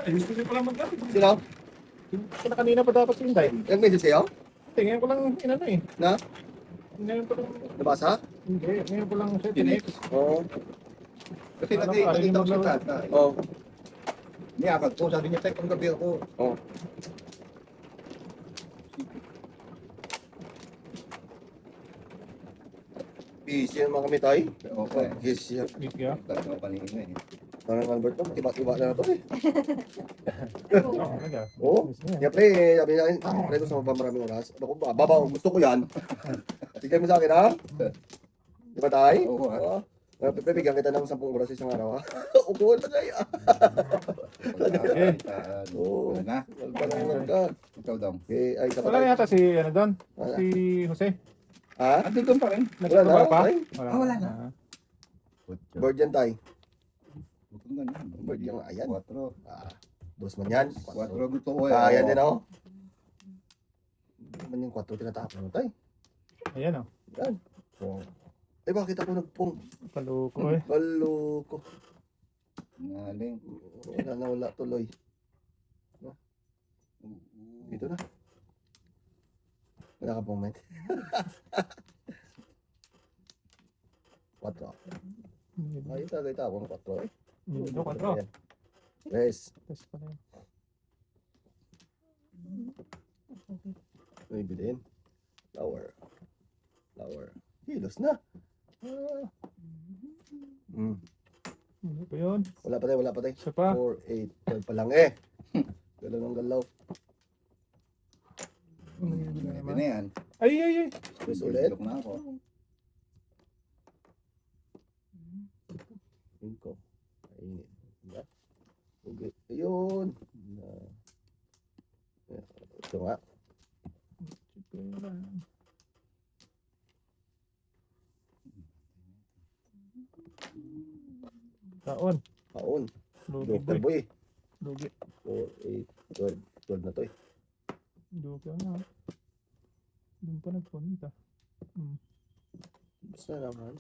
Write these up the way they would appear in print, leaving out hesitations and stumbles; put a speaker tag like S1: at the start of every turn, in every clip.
S1: Ay, gusto ko pala magdamit.
S2: Sino?
S1: Kaya kanina pa dapat yung dahil.
S2: Nag-message sa'yo?
S1: Ngayon ko lang inano eh.
S2: Na?
S1: Ngayon ko lang.
S2: Nabasa?
S1: Hindi, ngayon ko lang siya tinik.
S2: Oo.
S3: Kasi
S1: Ano
S3: nakita
S1: ba,
S3: ko
S1: ano
S3: si
S1: ba?
S3: Tata.
S2: Oo.
S3: Niyakag ko, sabi niya, tek, ang gabi ako.
S2: Oo. Busy naman kami tayo.
S3: Okay.
S2: Yes, yeah.
S1: Bigya.
S3: Tatlo kanina eh.
S2: Parang Albert to, tiba-tiba na to eh.
S1: Oo, talaga.
S2: Oo.
S1: Gusto niya.
S2: Kaya pre, sabi niya, pre, gusto mo ba maraming oras? Ako ba, babaw, gusto ko yan. Tigay mo sa akin ha? Di ba tayo?
S3: Oo, ha?
S2: Oo. Pre, bigyan kita ng 10 oras isang araw ha? Upo na kayo. Oo.
S3: Wala na?
S2: Parang ka.
S3: Ikaw daw.
S2: Okay, ay,
S1: Wala na yata si ano doon?
S2: Wala.
S1: Si Jose.
S2: Ha?
S3: Ando doon pa rin.
S2: Wala na,
S1: Nagtrabaho pa?
S2: ay.
S3: Wala na.
S1: Ah.
S2: Bird yan tayo.
S3: Huwag kang ganun.
S2: Bird yan, ayan.
S3: 4.
S2: Dos man yan.
S3: 4 gusto ko eh.
S2: Ayan din ako. Hindi man yung 4 tinatapon mo tayo.
S1: Ayan o.
S2: Yan. Oh. Eh bakit ako nagpong?
S1: Paluko eh.
S2: Baloko.
S3: Ngaling.
S2: Wala tuloy. Dito na. Wala ka pong ment. 4. Ay, tagay tapon 4 eh.
S1: Ito, kontrol.
S2: Ayan. Yes.
S1: Tapos pa na yun.
S2: May bilhin. Flower. Hilos na.
S1: Ano pa yun?
S2: Wala pa tayo.
S1: Isa pa.
S2: 4, 8, 12 pa lang eh. Galaw ng galaw.
S3: Maybe na yan.
S1: Ay.
S2: Yes, ulit.
S3: Tulog na ako.
S2: 5. Kainit. Diba? Okay. Ayun. Ito nga.
S1: Taon.
S2: Paon.
S1: Lugi
S2: Dr.
S1: boy.
S2: Boy.
S1: Lugi.
S2: 4, 8, 12. 12 na to eh.
S1: Lugi na. Doon pa nagpunta.
S2: Basta naman.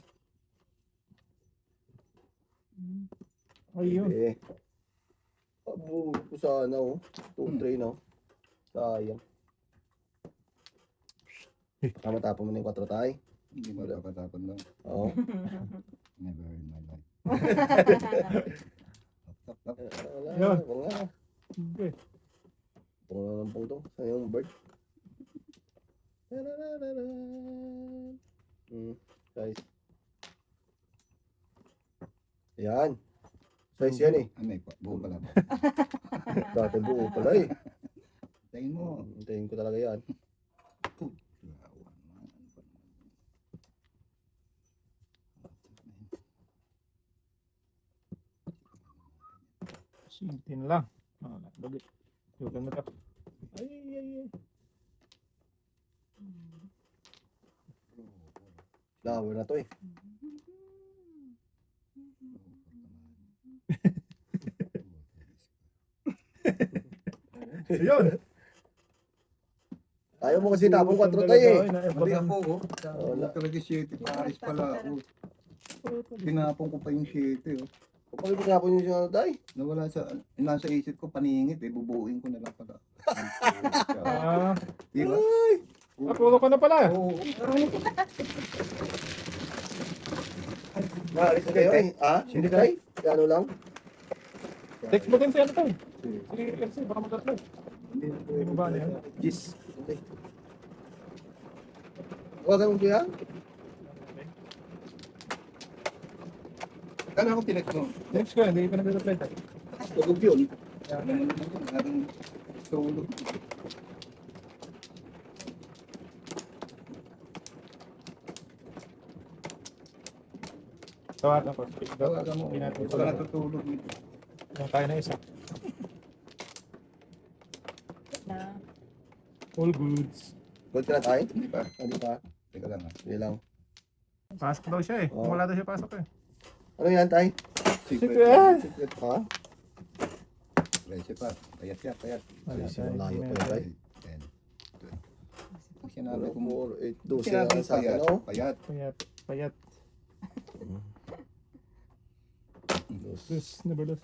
S1: Ayun.
S2: Eh. Abo ko sana oh. 2, 3 no. Sayang. Tama tapon mo na yung 4 tayo.
S3: Hindi mo daw katapon lang.
S2: Oo.
S3: Never in my life. Tap.
S2: Wala.
S1: Yun.
S2: Wala.
S1: Okay.
S2: Tungo na ng pungto. Saan yung bird? Guys. Yan. Size yan eh.
S3: Ano eh, buo pala.
S2: Dati buo pala eh.
S3: Tingin mo.
S2: Hintayin ko talaga yan.
S1: Sintin lang. Wala. Lugi. Lugi mo ka. Ay.
S2: Flower na to eh.
S1: Ayun.
S2: Ayaw mo kasi tapong 4 tayo eh.
S3: Mali ako oh.
S2: Wala.
S3: Talaga 7. Paris pala ako. Tinapon ko pa yung 7 oh.
S2: Kapag pinapon yung siya tayo.
S3: Nawala sa, nasa isip ko paningit eh. Bubuuin ko na lang pala.
S1: Ah,
S3: Diba?
S1: napulo ka na pala.
S3: Oo.
S2: Maalis na kayo eh. Ah? Hindi tayo? Ano lang?
S1: Text mo din si ano to. Sige, kasi baka mag-upload. Hindi mo ba ano yan?
S2: Yes. Okay. Huwag mo siya?
S3: Kala ko tinek mo.
S1: Text ko, hindi ka nag-reply.
S2: Huwag yun.
S3: Laging tulog.
S1: Tawagan ko.
S3: Tawagan mo.
S1: Hindi natin
S3: Ito ka natutulog.
S1: Yung tayo na isa. All goods.
S2: Gold ka na tayo?
S3: Hindi pa.
S2: Hindi pa.
S3: Teka lang ah.
S2: Hindi lang.
S1: Pasok daw siya eh.
S2: Oo.
S1: Wala daw siya pasok eh.
S2: Ano yan tayo?
S1: Secret.
S2: Secret pa?
S3: Presyo pa. Payat yan, payat.
S1: Wala
S2: Ay,
S1: tayo.
S2: layo pa yun tayo.
S3: 10. Sinabi ko mo.
S2: 4, 8, 12
S3: Sinabi
S2: na
S3: ko
S2: sa akin.
S3: payat.
S2: Oh.
S3: Payat.
S1: Payat. Dos, never dos.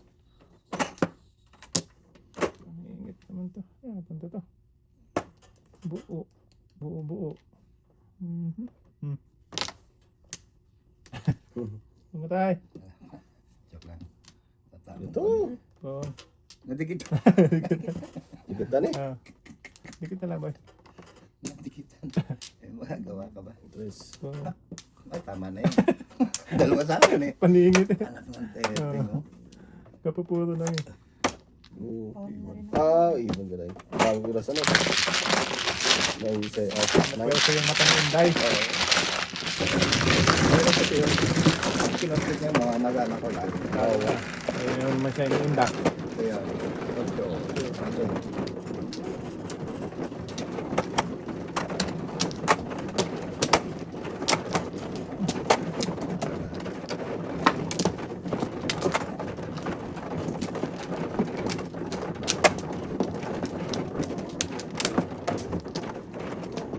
S1: punta to. Buo. Buo. Pumatay.
S3: Joke lang. Tatalo.
S2: Ito.
S1: Oh.
S3: Nadikit.
S2: Ikot na ni.
S1: Ah. Dikit na lang boy.
S3: Nadikitan. Magawa ka ba?
S2: Tres.
S1: Oh.
S3: Ay, tama na yun. Dalawa sa akin eh.
S1: Paningit.
S3: Anak ng tete, no?
S1: Kapupuro na yun.
S2: Ibon ka tayo. Bago ko rasa na. Nine, say,
S1: Napwesto yung mata ng Inday.
S3: Pero kasi yun, kinonfit niya mga nagana ko lang.
S1: Ayun naman naman siya yung indak.
S3: Kaya, 8.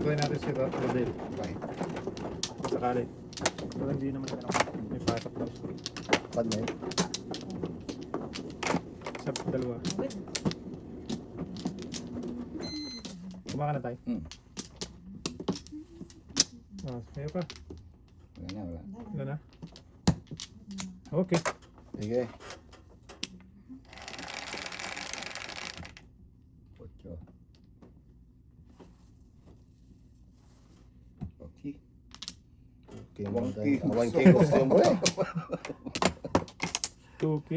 S1: Try natin si Rodel.
S3: Okay.
S1: Sakali. Pero hindi naman ano. May patok daw.
S2: Pad na yun.
S1: Sa dalawa. Kumaka na tayo. Kayo pa.
S3: Wala.
S1: Wala na. Okay.
S2: Sige.
S3: 8. Okay.
S2: Okay, mga tayo.
S3: 1K.
S2: 1K gusto yung bro eh.
S1: 2K.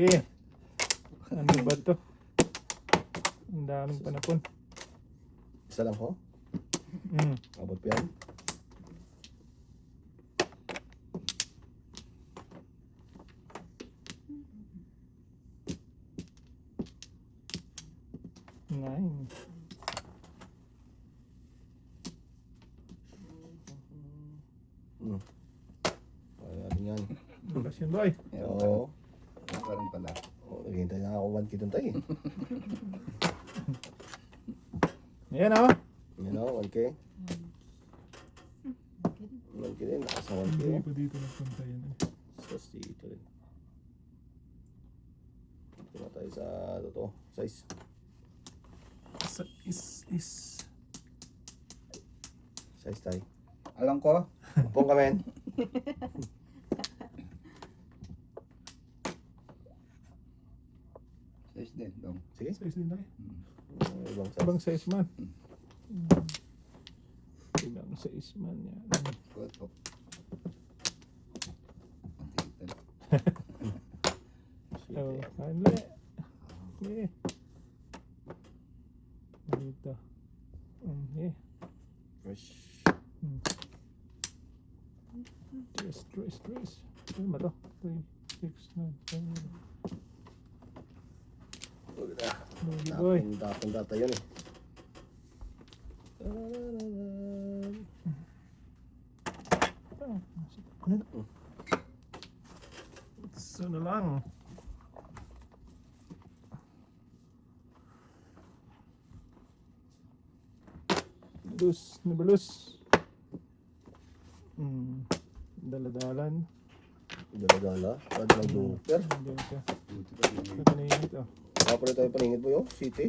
S1: Ano ba to? Ang daming panapon.
S2: Isa lang ho. Abot pa yan.
S1: Nine.
S2: Ayan yan.
S1: Bukas yun boy.
S2: Oo.
S3: Parang pala.
S2: Naghihintay na ako 1K dun tayo eh.
S1: Ayan oh.
S2: You know, 1K. 1K din. Nakasa 1K.
S1: Hindi pa dito nagpunta yan.
S2: Tapos dito rin. Ito na tayo sa totoo. Size. Size tayo.
S3: Alam ko,
S2: Pong ka men.
S3: size din. Dong.
S2: Sige.
S1: Size din tayo.
S2: Ibang size.
S1: Ibang size man. Ibang size man yan.
S3: Koto.
S1: Oh, handle. Okay. Dito. Okay.
S2: Fresh.
S1: Trace. Ano ba to? 3, 6, 9, 10. Lugi boy.
S2: Tapon data yun eh.
S1: So na lang. Nabulus. Daladalan.
S2: Dala-dala. Pwede lang joker.
S1: Diyan siya. Ito na yun ito.
S2: Kapag tayo paningit mo yun. City.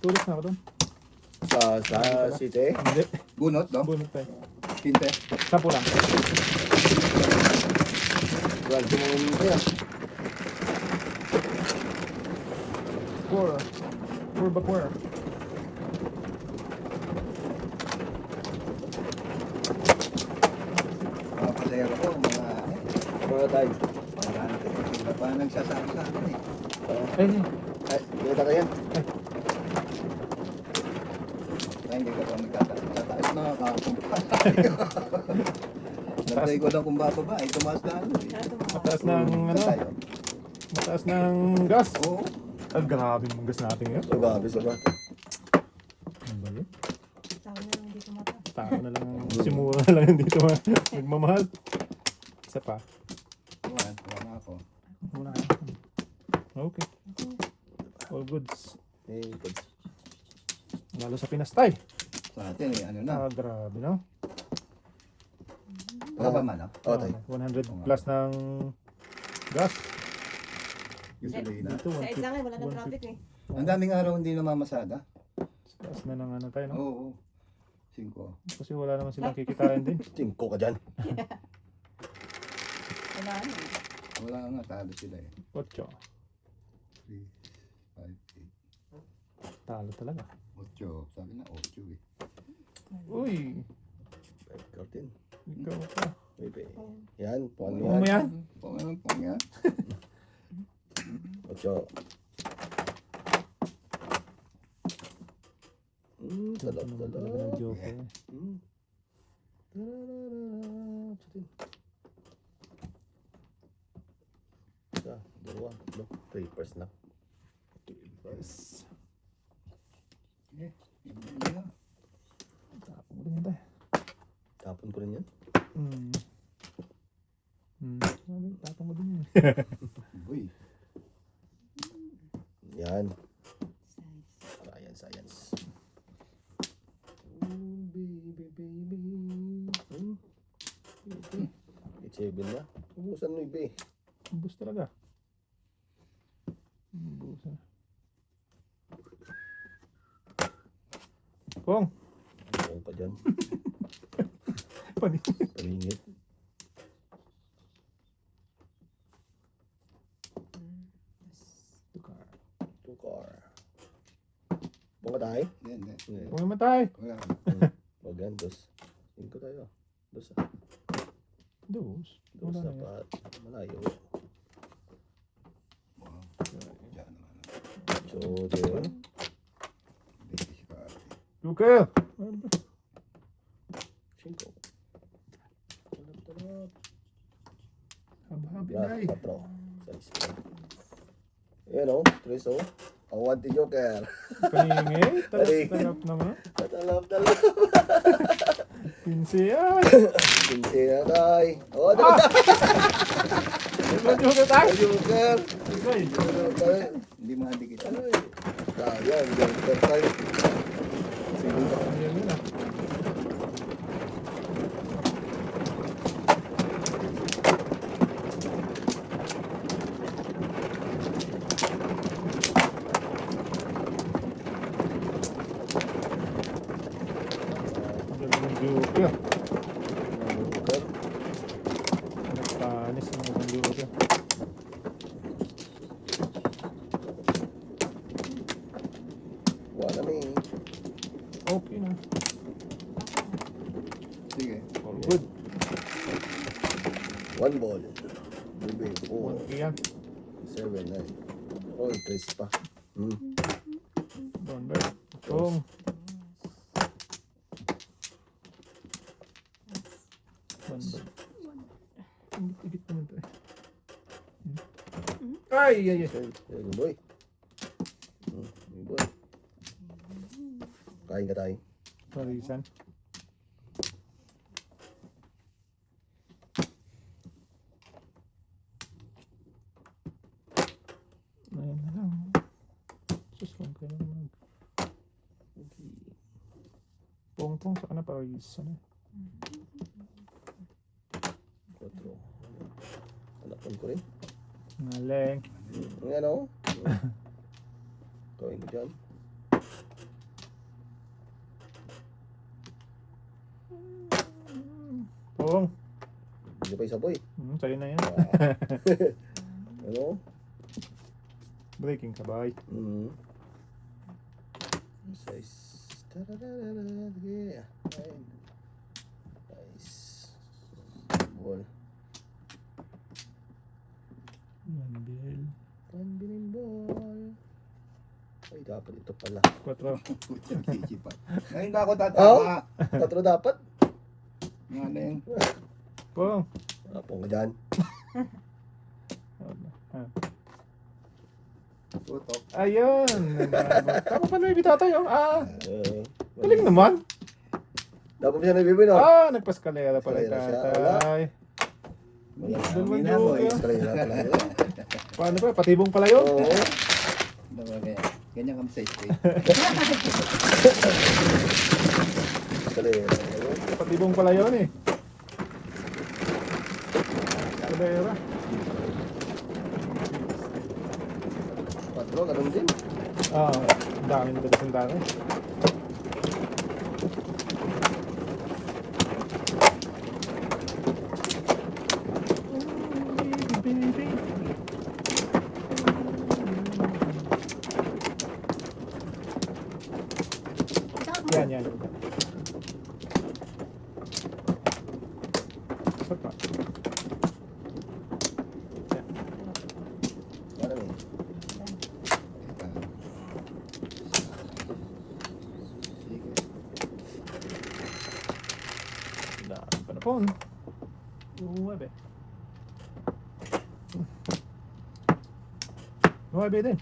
S1: Tulog na ako doon.
S2: Sa City.
S1: Hindi.
S3: Bunot, no?
S1: Bunot tayo.
S3: 15.
S1: 10 lang.
S2: Grand mo yun kaya.
S1: 4. 4 ba 4?
S3: Mga pasayero ko, mga
S2: Mga tayo.
S3: parang nagsasabi sa akin eh.
S1: Ay,
S2: Ay, kita ka yan.
S3: Kaya hindi ka pa nagtataas na kakumpa. Nantay ko lang kung bababa, ay tumaas na ano eh.
S1: mataas ng ano?
S3: Tayo.
S1: Mataas ng gas.
S3: Oo.
S1: Ang grabe yung gas natin ngayon.
S2: Sababi.
S1: Ano ba yun?
S4: Tao na lang dito mata.
S1: Tao na lang. Simura na lang yung dito. Nagmamahal. Isa pa.
S3: Wala ako.
S1: Muna. Okay. All goods.
S2: Eh, good.
S1: Lalo sa Pinas tayo.
S3: Sa atin eh, ano na.
S1: Grabe no?
S3: Baba man ah.
S2: Oo tayo.
S1: 100 plus ng gas.
S3: Usually na.
S1: Dito
S4: Sa
S1: 150.
S4: isa nga, wala nang traffic eh.
S3: Ang daming araw hindi namamasada.
S1: Taas na ng ano tayo, no?
S3: Oo. 5.
S1: Kasi wala naman silang kikitain din.
S2: 5 ka dyan.
S4: Wala na.
S3: Wala nga, talo sila eh.
S1: 8.
S3: 3, 5, 8.
S1: Talo talaga.
S3: 8. Sabi na 8 eh.
S1: Uy!
S2: 5 13.
S1: Ikaw pa.
S2: Maybe. Yan, puwan
S1: Ano mo
S2: yan.
S1: yan?
S3: Pang yan.
S2: 8. Talap,
S1: Talaga
S2: talap.
S1: ng joke eh.
S2: Isa, dalawa, tatlo. 3 first na.
S1: Yes.
S3: Hindi na.
S1: Tapos mo rin yan tayo.
S2: Tapon ko rin yan.
S1: Tapos mo din yan.
S3: Uy.
S2: Yan.
S4: Size.
S2: Science. Baby, baby. It's 7 na. Ubusan mo ibe.
S1: Ubus talaga. Ubus na. Pong!
S2: Ano pa dyan?
S1: Panig.
S2: Palingit.
S1: Tukar.
S2: Tukar. Bunga tayo?
S3: Yan, yan.
S1: Pong namatay!
S3: Wala.
S2: Wag yan, 2. 5 tayo. 2 ah.
S1: Dos.
S2: 2
S1: Wala na yan.
S2: sapat. Malayo.
S3: Wow. Diyan naman.
S2: So, then.
S3: Hindi siya.
S1: Joker!
S2: 5. Talap, talap.
S1: Habi-habi
S2: Ya,
S1: na eh.
S2: 4. 6. Yan o. 3 o. Awanti Joker.
S1: Kaningay. Talap-talap naman.
S2: Talap, talap.
S1: Pinsi yan.
S2: Pinti na tayo. O, talap.
S1: Joker tayo.
S2: Joker.
S1: Okay.
S2: Joker.
S3: Hindi madikit.
S2: Ay. Ayan, Joker tayo. Sige.
S1: Ayan yun ah. Galing ng Joker.
S2: Joker.
S1: Nagpanis ng mga Joker.
S2: Wala na eh.
S1: Okay na.
S3: Sige.
S1: All good.
S2: 1 ball. Maybe 4,
S1: Okay yan.
S2: 7, 9. Oh, 3 pa.
S1: Doon ba? Pong. Banda. Tigit naman to eh. Ay, ay, ay.
S2: Hey, boy. Hey, boy. Kain ka tayo.
S1: Parisan. Ayun na lang. Sus, kung kaya naman. Pong-pong, saka na parisan eh.
S2: 4. Hanapon ko rin.
S1: Ngaleng.
S2: Ayan o. Kain ko dyan.
S1: Pong.
S2: Hindi pa isa boy.
S1: Sa'yo na yan.
S2: Ano?
S1: Breaking kabay.
S2: Size. Tararara. Yeah. Ayan. Nice. Ball.
S1: Mandel.
S2: Pambiling ball. Ay, dapat ito pala.
S1: 4.
S3: Isipan. Ngayon na ako tatawa.
S2: 4 dapat.
S3: Nga na yun.
S1: Pong.
S2: Hanapon ka dyan.
S3: Tutok.
S1: Ayun. Tama pa na ibitatay. Galing
S2: Mali.
S1: naman.
S2: Dapat siya nabibin o.
S1: Nagpaskalera pala yung
S2: Eskalera siya,
S1: tatay.
S3: Kami na mo eh.
S2: Eskalera pala yun.
S1: Paano pa? Patibong pala yun?
S2: Oo.
S3: Ganyan kami sa state.
S2: Eskalera.
S1: Patibong pala yun eh. Eskalera.
S2: 4, ganun din.
S1: Ang dami na dalas ang dami. Yan. Isa pa.
S2: Ano yun?
S1: Dami pa na phone. 9. 9 din.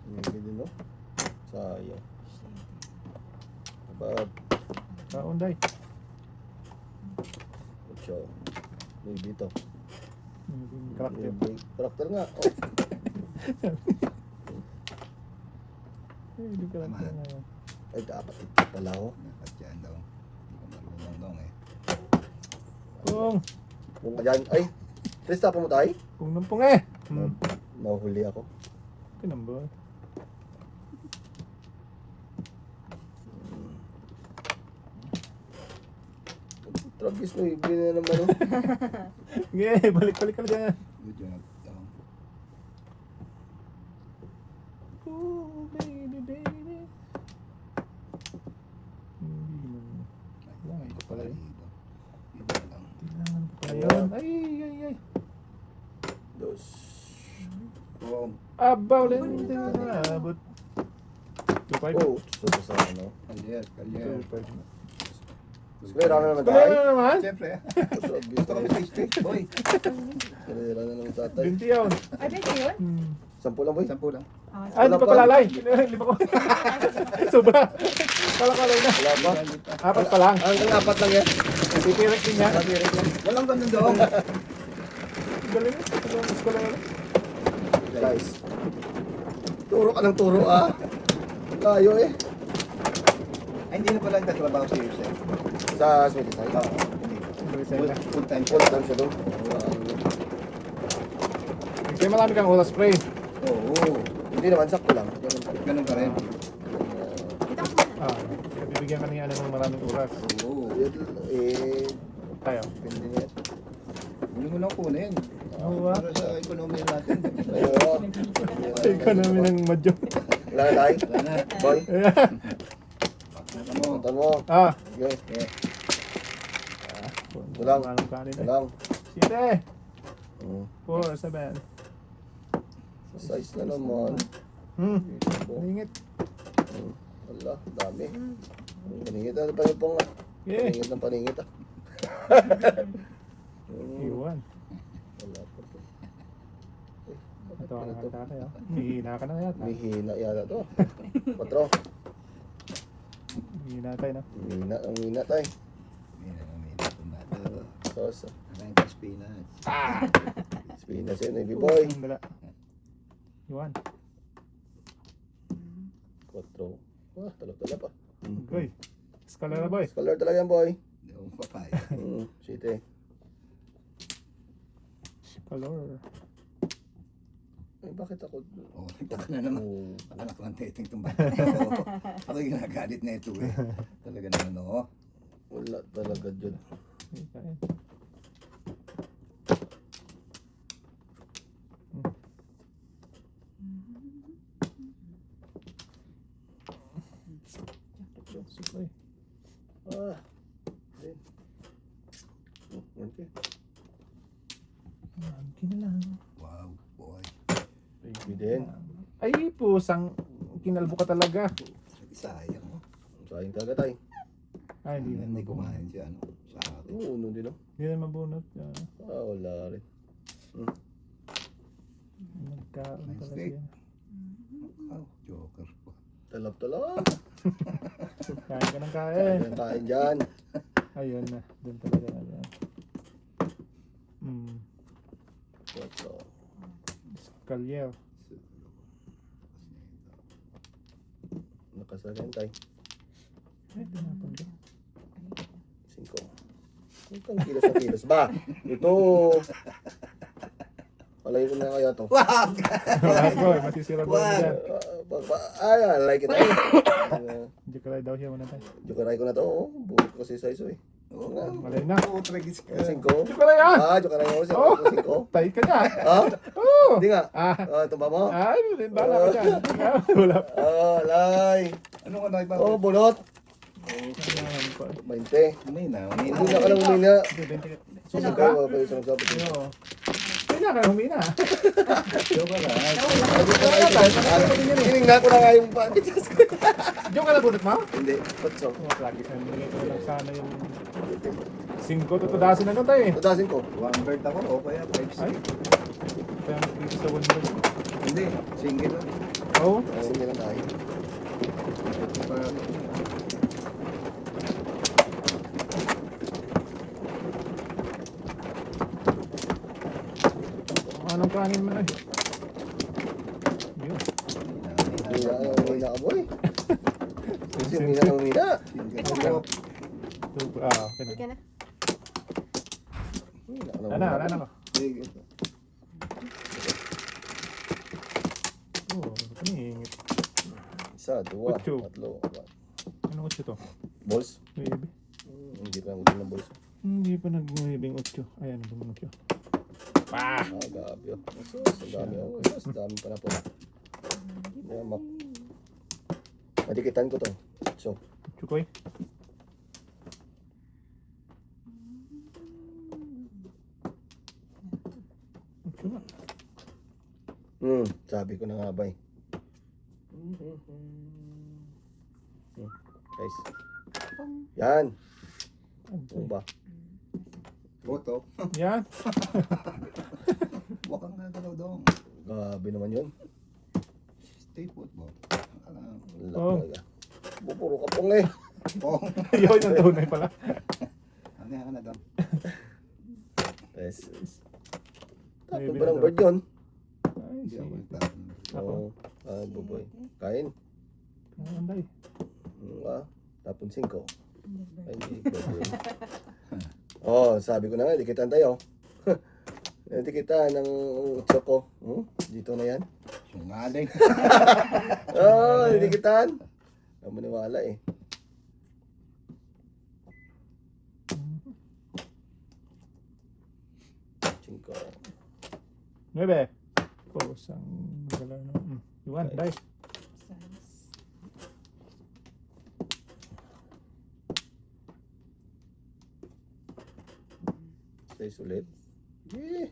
S2: Hindi din, no? Sayang. Abab.
S1: Kaunday.
S2: 8. Uy, dito.
S1: Karakter.
S2: Karakter nga. Oh.
S1: Hindi karakter na yan.
S2: Ay, dapat ito pala ako.
S3: Dapat yan daw. Hindi ko marunong daw eh.
S1: Kung.
S2: Kung dyan, ay, Krista, pumatay?
S1: Kung nampung eh.
S2: Nahuli ako.
S1: Kinambol.
S2: Tragis mo, ibili na naman. Oh.
S1: Sige, balik ka na dyan.
S3: Good job. Daw.
S1: Oh, baby. Hindi mo.
S3: Ay,
S1: ito pala yun.
S3: dito. Dito lang.
S1: Kailangan ko pala yun. Ay.
S2: Dos.
S3: Oh,
S1: Abaw lang din na abot. 2.5.
S2: Oh, so sa ano.
S3: kalyer.
S1: 2.5.
S2: Square, ano naman
S1: Wala
S2: tayo?
S1: na naman.
S3: Siyempre.
S2: Tragis
S3: Gusto kami
S2: na.
S3: tasty. Boy.
S2: Kalera na naman tatay.
S1: 20 yun.
S5: Ay, pwede yun?
S2: 10 lang, boy.
S3: 10 lang.
S1: Ah, hindi pa pala lay. Lima ko. Sobra. Kala na.
S2: Wala pa.
S1: 4 pa lang.
S2: Ang 4 lang yan.
S1: Pipirik din niya.
S2: Nakirik lang.
S3: Walang ganun daw.
S1: Galing. Gusto lang.
S2: Guys. Turo ka ng turo, ah. Layo eh.
S3: Ay, hindi na pala nagtatrabaho si Yusef.
S2: Sa Smithy side.
S3: Oo. Full time siya.
S2: Full time siya doon.
S1: Kaya marami kang oras spray.
S3: Oo.
S2: Hindi naman, sakto lang.
S3: Ganun pa rin.
S1: Bibigyan ka niya ng maraming oras.
S3: Oo.
S2: Eh,
S1: Tayo.
S2: pindi niya.
S3: Hindi mo lang kunin.
S1: Oo, ah.
S3: Para sa ekonomiya natin.
S2: Ayun.
S1: Ikaw namin ng madyo.
S2: Wala na tayo.
S3: Wala na.
S2: Boy,
S3: Pakita mo.
S2: punta mo. Okay.
S3: Eh,
S2: Walang.
S1: Anong kanin eh.
S2: Walang.
S1: 7.
S2: Mm.
S1: 4, 7.
S2: Size na naman.
S1: Lingit.
S2: Wala, dami. Paningit na pa nga.
S1: Yeah.
S2: Paningit ng paningit ah.
S1: Iwan.
S2: Wala pa to.
S1: Ito ang nakakaya. Hihina ka na yata.
S2: May hina yata to. 4.
S1: Hihina tayo na.
S2: Ang hina tayo.
S3: minat tomato.
S2: Sauce.
S3: Maraming pa spinach.
S2: Spinas yun, Navy boy.
S1: Ang dala. Iwan.
S2: 4. Tala pa.
S1: Goy. Escalera boy.
S2: Color talaga yan boy.
S3: Hindi ako papay.
S2: City.
S1: Color.
S2: Ay, bakit ako?
S3: Oo, nagtaka na naman.
S2: Oh,
S3: Anak ng teteng itong bata. Ako yung ginagalit na ito eh. Talaga naman oo.
S2: wala talaga dyan.
S1: Supply.
S2: Ah. Din. Okay.
S1: Angkin na lang.
S3: Wow, boy.
S2: Baby din.
S1: Ay, pusang kinalbo ka talaga.
S3: Sayang mo.
S2: Sayang talaga tayo.
S1: Ay, hindi na
S3: Hindi
S1: mabunot.
S3: kumain siya ano. Sa akin.
S2: Oo, ano din oh.
S1: Hindi na mabunot.
S2: Wala rin.
S1: Nagkaon
S3: Nice
S1: talaga
S3: steak.
S1: yan.
S3: Wow, joker po.
S2: Talap-talap.
S1: Kain ka ng kain.
S2: Kain dyan.
S1: Ayun na. Doon talaga na yan.
S2: Ito.
S1: Kalyew.
S2: Nakasarin tayo.
S1: Ay, tinapon ka.
S2: 5. Huwag kang kilos na kilos ba? Ito. Palayo ko na kaya to.
S3: Wag!
S1: Lahat ko, masisira ba mo dyan?
S2: Ay, I like it.
S1: Jokeray daw siya muna tayo.
S2: Jokeray ko na to. Oh. Buhit ko kasi sa iso eh.
S3: Oo.
S1: Malay na.
S3: Oo, tragis ka.
S2: Singko.
S1: Jokeray ah!
S2: Jokeray ko siya.
S1: Oh.
S2: Singko.
S1: Tayo ka na.
S2: Ha?
S1: Oo!
S2: Hindi nga.
S1: Ah!
S2: Tumba mo.
S1: Ay, bala ka dyan. Wala pa.
S2: Alay.
S3: Ano ka na iba?
S2: Oh, bunot.
S1: Kailangan pa.
S2: 20.
S3: Umina.
S2: Hindi na ka lang umina.
S1: Sunog
S2: Ikaw,
S1: ka?
S2: pwede sa magsabi.
S1: Oo. Kailangan humina.
S3: Joke ka lang.
S2: Hiningnan ko na nga yung panitas ko.
S1: Diyan ka na bunot mo?
S2: Hindi. Patso.
S1: Oh, lagi ka nilagay ko lang sana yung 5 tutudasin na nun tayo eh.
S2: Tudasin ko.
S3: One bird ako o kaya 5
S1: Ay. Kaya mas dito sa window.
S3: Hindi, single lang.
S1: Oo.
S2: Sige lang tayo.
S1: Anong kanin mo na eh? Yun.
S2: Umina ka boy. Kasi umina na umina.
S3: Single.
S1: Okay na.
S5: Sige na.
S1: Wala na ko.
S3: Sige.
S1: Oo, kaningit.
S2: Isa, dua,
S1: Ocho.
S2: tatlo.
S1: Ano 8 to?
S2: Balls?
S1: Maybe.
S2: Hindi pa hindi na balls.
S1: Hindi pa nag-maybe 8. Ayan, nag 8. Ah!
S2: Gabi oh. Sus, ang dami oh. Sus, ang dami pa na po. Madikitan ko to. So,
S1: Chukoy.
S2: sabi ko na nga ba eh. Guys. Yan. Ano ba?
S3: Photo.
S1: Yan.
S3: Huwag kang nagalaw doon.
S2: Gabi naman yun.
S3: Stay put mo.
S2: Wala
S1: Oh.
S2: talaga. Puro ka pong eh.
S3: Oh.
S1: Yun yung tunay pala.
S3: Ano yan ka na doon?
S2: Yes. Tapos
S1: Maybe
S2: ba ng
S1: na
S2: bird yun?
S1: Ay,
S3: Hindi ako
S1: sige.
S3: nagtatanong.
S1: Ako.
S2: Oo. Buboy. Kain.
S1: Anday.
S2: Tapon 5. Ay, hindi ko. Oh, sabi ko na nga, dikitan tayo. Dikitan ng choco. Dito na yan.
S3: Sungaling.
S2: Oh, dikitan. Ang maniwala eh. Cinco.
S1: 9. Pusang galaw no. Iwan, dai.
S2: Stay sulit. Eh.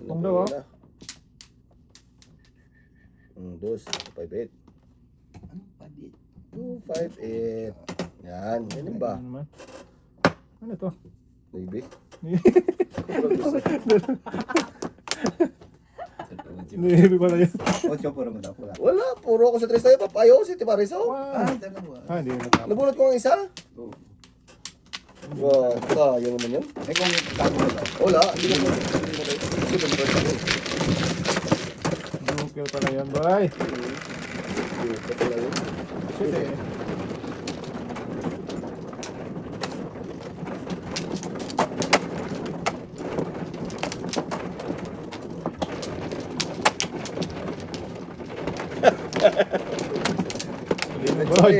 S1: Kung daw,
S2: na. 2, 5, 8.
S3: Ano pa di?
S2: 2, 5, 8. Yan. Yan ba?
S1: Ano naman? Ano to?
S2: Maybe.
S1: Maybe pala yun.
S3: Ocho puro mo daw. Wala.
S2: Wala. Puro ako sa tres tayo. Papayo. Si Timariso.
S3: Ah, dalawa.
S1: Hindi na tapos.
S2: Nabunot ko ang isa.
S3: Oh.
S2: Wow. Yung naman yun.
S3: Eh kung tago mo daw.
S2: Wala. Hindi ko. Kasi convert ako.
S1: Joker pala yan, boy.
S2: Ito pala yun.
S1: Shit eh. Galing mo, boy.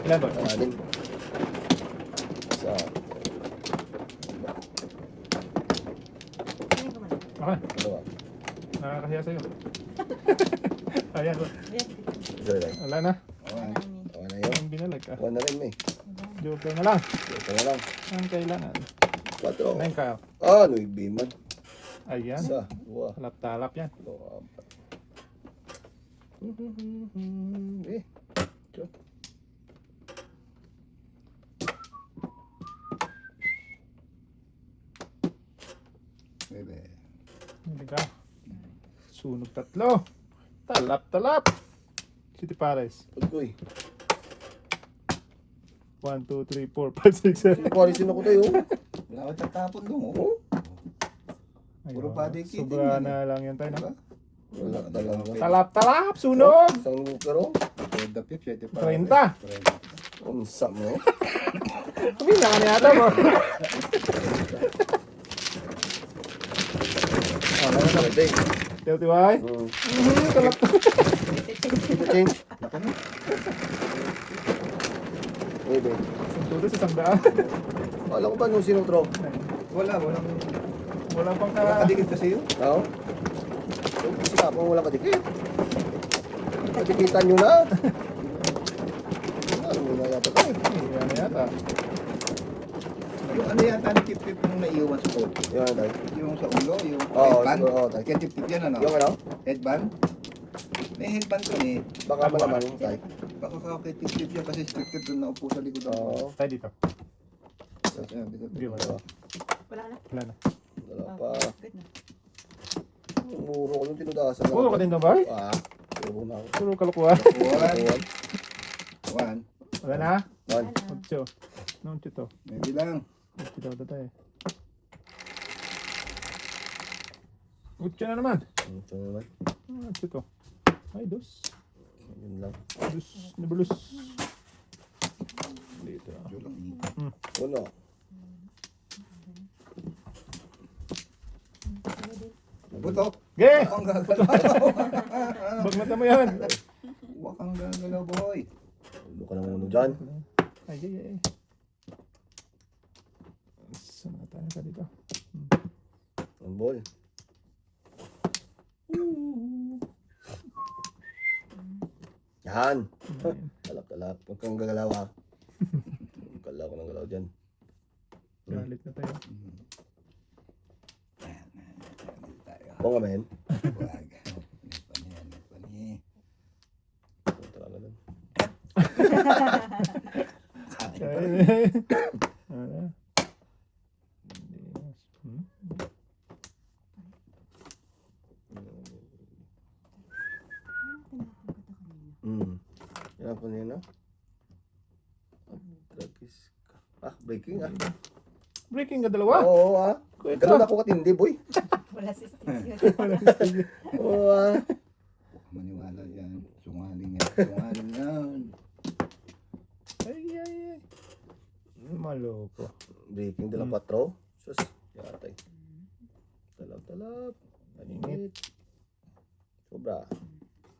S1: Ilan, boy?
S2: Anim. Isa.
S1: Okay.
S2: Dalawa.
S1: Nakakahiya sa'yo. Ayan, boy.
S2: Isa lang.
S1: Wala na.
S3: Oh,
S2: Awa na yun.
S1: Ang binalag ka.
S2: Awa na rin may.
S1: Joker na lang.
S2: Ito na lang.
S1: Ang kailangan.
S2: 4.
S1: 9 ka.
S2: Nuibi man.
S1: Ayan.
S2: Isa. Dua.
S1: Talap-talap yan.
S2: Dalawa. 4. Eh. Ito.
S3: bebe.
S1: Hindi ka. Sunog 3. Talap-talap. City Pares.
S2: Pagkoy.
S1: 1, 2, 3, 4, 5, 6, 7.
S2: Parisin ako tayo.
S3: Wala akong tatapon doon. Oh.
S2: Oh.
S3: Puro body kitting
S1: Sobra
S3: yan,
S1: na lang yan tayo.
S3: Diba?
S2: Wala talaga.
S1: Talap-talap. Sunog.
S2: Isang pero.
S3: Pwede pa.
S1: 30.
S2: Unsa mo.
S1: Kumina ka na yata mo.
S2: Pwede.
S1: Tiwai. Kalap.
S2: Ito change. Pwede.
S1: Tudo sa sandaan.
S2: Wala ko ba nung sinutro?
S3: Walang
S1: Walang pang
S3: nakadikit kasi yun.
S2: Oo. Kasi nga po walang kadikit. Kadikitan nyo na. Ano mo na yata tayo?
S1: Yan na yata.
S3: Yung ano yata ang tip-tip nung naiiwan sa coat.
S2: Yan tayo.
S3: Yung sa ulo, yung
S2: Oo,
S3: headband.
S2: siguro. Oo, tayo.
S3: Kaya tip-tip yan ano?
S2: Yung ano?
S3: Headband. May headband to eh.
S2: Baka malaman tayo.
S3: Baka kaya tip-tip yan kasi stricted doon na upo sa likod ng
S2: Oo.
S1: Tayo dito. Hindi ba?
S3: Diba?
S4: Wala na.
S1: Wala na.
S2: Wala pa.
S4: Good na.
S2: Muro ko nung tinudasan.
S1: Puro ka din daw ba?
S2: Puro na ako.
S1: Puro kalukuhan.
S3: One.
S1: Wala na.
S2: One.
S1: Otso. Nung chito.
S3: May bilang.
S1: Otso daw tayo. Otso na naman.
S2: Ito naman.
S1: Chito. Ay, dos.
S2: Yun lang.
S1: Dos. Nabulus. Dito.
S3: Medyo lang.
S2: Uno.
S3: Butok.
S1: Ge!
S3: Wakang gagalaw.
S1: Bag mata mo yan.
S3: Wakang gagalaw, boy.
S2: Uno ka ng uno dyan.
S1: Ay, ay, ay. Saan na tayo ka dito?
S2: Ang ball. Yan.
S1: Ayan.
S2: Talap-talap. Huwag kang gagalaw ha. Galaw ko ng galaw dyan.
S1: Galit na tayo.
S2: Bunga men.
S3: Wag. Pani.
S2: Ito talaga dun.
S1: Ay. Ano? Hmm?
S2: Yan po nila. Tragis ka. Breaking ah.
S1: Breaking ka dalawa.
S2: Oo ah.
S1: Kuwait
S2: Ganun
S1: lang.
S2: ako katindi boy.
S4: Wala si Steve.
S2: Oo ah.
S3: Maniwala yan. Sungaling yan. Sungaling yan.
S1: Ay, ay, ay. Maloko.
S2: Breaking de la 4. Sus. Yatay. Talap-talap. Maningit. Sobra.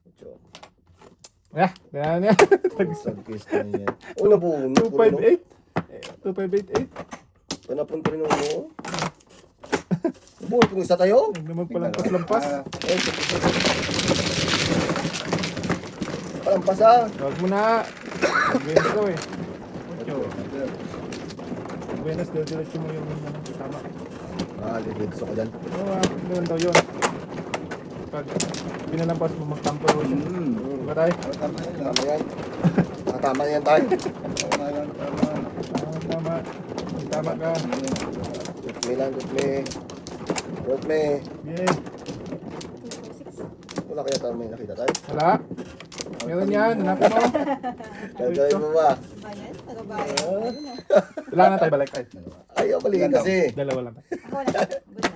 S2: Ocho.
S1: Ah, yan yan.
S2: Tragis na yan. O nabuno.
S1: 258. 2588.
S2: Panapunto rin mo. Nabuno kung isa tayo.
S1: Naman palampas-lampas.
S2: Palampas ah.
S1: Huwag mo na. Buenas daw eh. Ocho. Buenas daw, diretso mo yung tama.
S2: Liligits ako dyan.
S1: Oo, ganoon daw yun. Pag binalampas mo, magtampo yun. Diba tayo?
S3: Tama yan.
S2: Tama yan. Tama yan tayo.
S3: Tama yan. Tama.
S1: Tama. May tama ka.
S2: Dut me lang, dut me. Dut me.
S1: Yeah.
S2: Wala kaya tayo may nakita tayo.
S1: Wala. Meron yan. Hanapin mo.
S2: Gagawin mo ba?
S4: Bayan? Taga-bayan.
S1: Kailangan na tayo balik tayo.
S2: Ayaw balikin kasi.
S1: Dalawa lang tayo.
S4: Ako wala. Good na.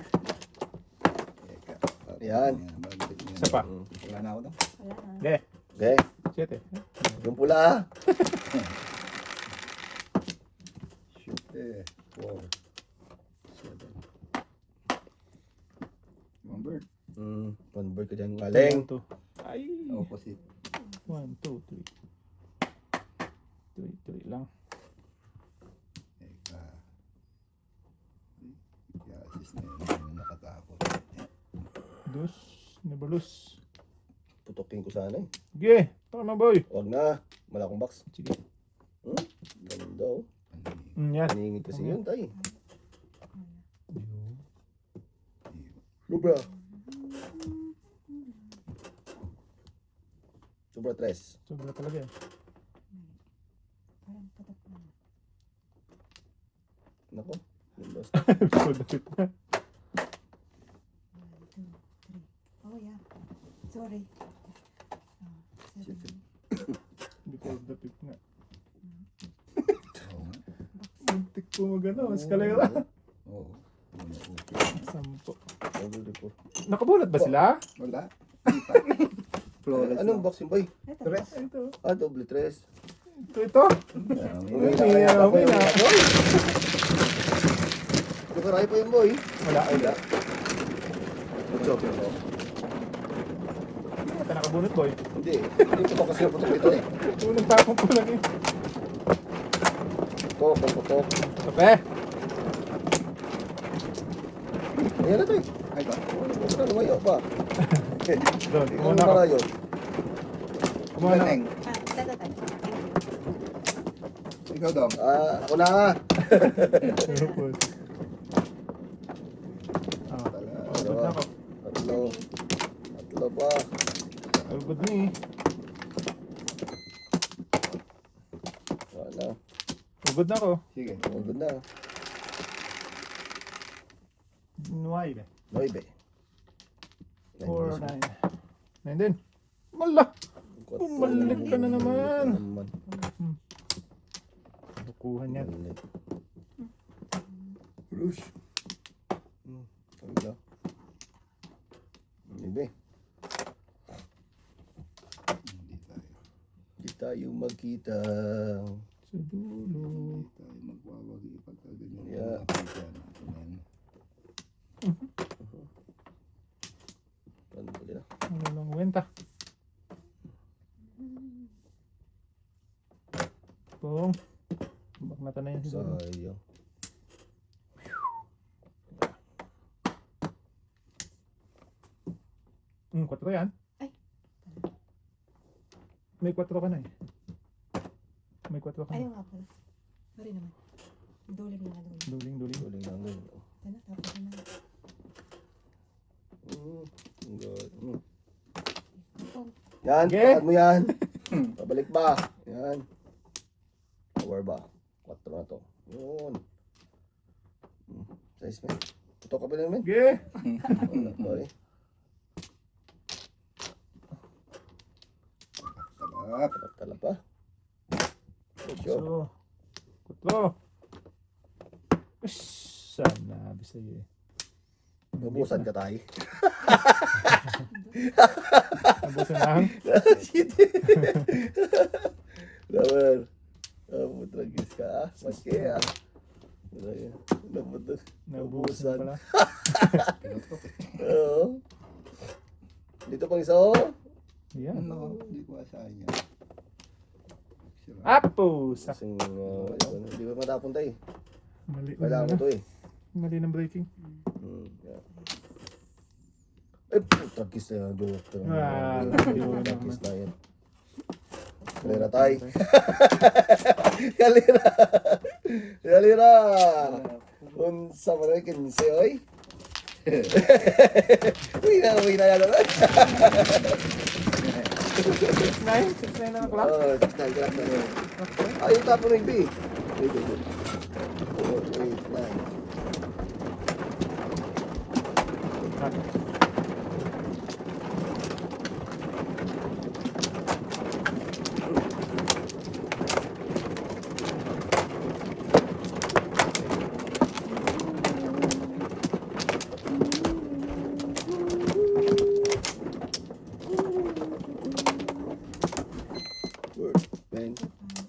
S2: Yan.
S1: Isa pa.
S3: Wala na ako daw.
S4: Wala na.
S1: Okay.
S2: Okay.
S1: 7.
S2: Yung pula ah.
S3: Shoot eh. 4. 7. One bird.
S2: One bird ka dyan. Galing.
S1: 1, 2. Ay.
S3: Opposite.
S1: 1, 2, 3. 3 lang.
S3: Eka. Kaya assist na yun. Nakatakot.
S1: Dos. Nebulus.
S2: Putokin ko sana eh.
S1: Sige. Tama boy.
S2: Huwag na. Malakong box.
S1: Sige.
S2: Ganun daw.
S1: Yan.
S2: Paningit kasi yun tayo.
S1: Yun.
S2: Sobra. Sobra 3.
S1: Sobra talaga eh.
S4: Parang patak na.
S2: Nako. Yung boss.
S1: Sold out na.
S4: 1, 2, 3. Oh yeah. Sorry. 7.
S1: Hindi ko the pick nga.
S3: Oo nga.
S1: Muntik po magano. Eskalera.
S3: Oo.
S1: Sampo.
S2: Double po.
S1: Nakabulat ba sila?
S3: Wala. Flores.
S2: Anong box yung boy?
S4: Ito.
S3: Tres.
S1: Ito.
S2: Double 3.
S1: Ito.
S2: Uwi na kaya ako.
S1: Uwi na.
S2: Dukaray pa yung boy.
S1: Wala.
S2: Wala. Ocho.
S1: Ito nakabunot boy.
S2: Hindi. Hindi ko kasi naputok dito eh.
S1: Unang tapong ko lang eh.
S2: Putok.
S1: Kape.
S2: Ayan na to eh.
S3: Ay ba?
S2: Huwag na lumayo pa.
S1: Doon.
S2: Ikaw
S1: Kumuna
S2: na
S1: ako.
S2: malayo.
S1: Kumuna ako.
S3: Ganeng.
S4: Tatay.
S3: Ikaw dong.
S2: Ako na.
S1: Purple. Ah, pagod na ako.
S2: Tatlo pa.
S1: Pagod na eh.
S2: Wala.
S1: Pagod na ako.
S3: Sige.
S2: Pagod na.
S1: 9.
S2: 9.
S1: 4, 9. 9 din. Wala. Bumalik ka na naman. Bukuhan yan.
S2: Bruce. Wala. Hindi. Hindi tayo magkita.
S1: Sa dulo.
S3: Hindi tayo magwawagi pagka ganyan.
S2: Yeah.
S3: Nakita natin yan.
S2: Ano ba yan?
S1: Ano lang wenta. Pong. Bak na na yan siguro.
S2: Sayang.
S1: Hmm, 4 yan.
S4: Ay.
S1: May 4 ka na eh. May 4 ka
S4: Ayaw
S1: na.
S4: nga pala. Sorry naman. Duling na duling.
S1: Duling.
S2: Tuloy lang din.
S4: Ano, tapos na.
S2: Good.
S4: Pong.
S2: Yan,
S1: Okay.
S2: pakad mo yan. Pabalik ba? Yan. Power ba? 4 na to. Yun. Size man. Putok ka ba naman?
S1: Okay.
S2: Wala pa eh.
S3: Sarap.
S2: Tala pa. Sure.
S1: So, 4. Sana, bisa yun.
S2: Ubusan ka tayo.
S1: Nabusan lang.
S2: Shit. Lawan. Tragis ka ah. Maske ah.
S1: Nabusan pala.
S2: Oo. Dito pang isa oh.
S1: Yan.
S3: Ano? Hindi ko asahan yan.
S1: Apo! Sak.
S2: Kasing hindi ba matapon tayo?
S1: Mali.
S2: Kailangan ko to eh.
S1: Mali ng breaking.
S2: Yeah. Tragis na yan. Joke.
S1: Ah,
S2: Tragis na yan. Kalira tayo. Kalira. Kalira. Unsa mo na 15 oy. Uy na yan naman.
S1: 6-9 na clock.
S2: Oh, tayo ka na. Ay, tapo ng B. Wait. 4, 8, 9.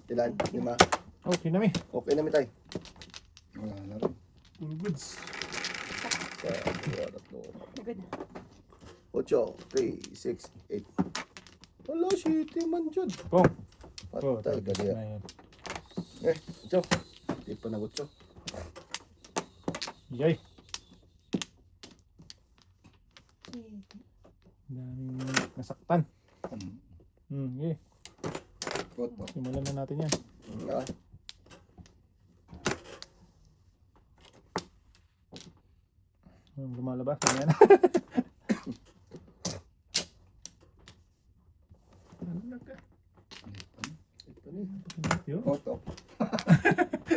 S2: Ilan? 5.
S1: Okay na mi.
S2: Okay na mi tayo.
S3: Wala na rin.
S1: All goods.
S2: Sa 2, 3,
S4: Good na.
S2: 8, 3, 6, 8. Wala, shit, man dyan.
S1: Pong.
S2: Patay ka diya.
S1: Na yan.
S2: Ocho. Di pa na 8.
S1: Yay.
S4: Sige.
S1: Daming nasaktan. Okay.
S3: Koto.
S1: Simulan na natin yan.
S2: Ah.
S1: Lumalabas. Yan. Yun.
S3: Koto.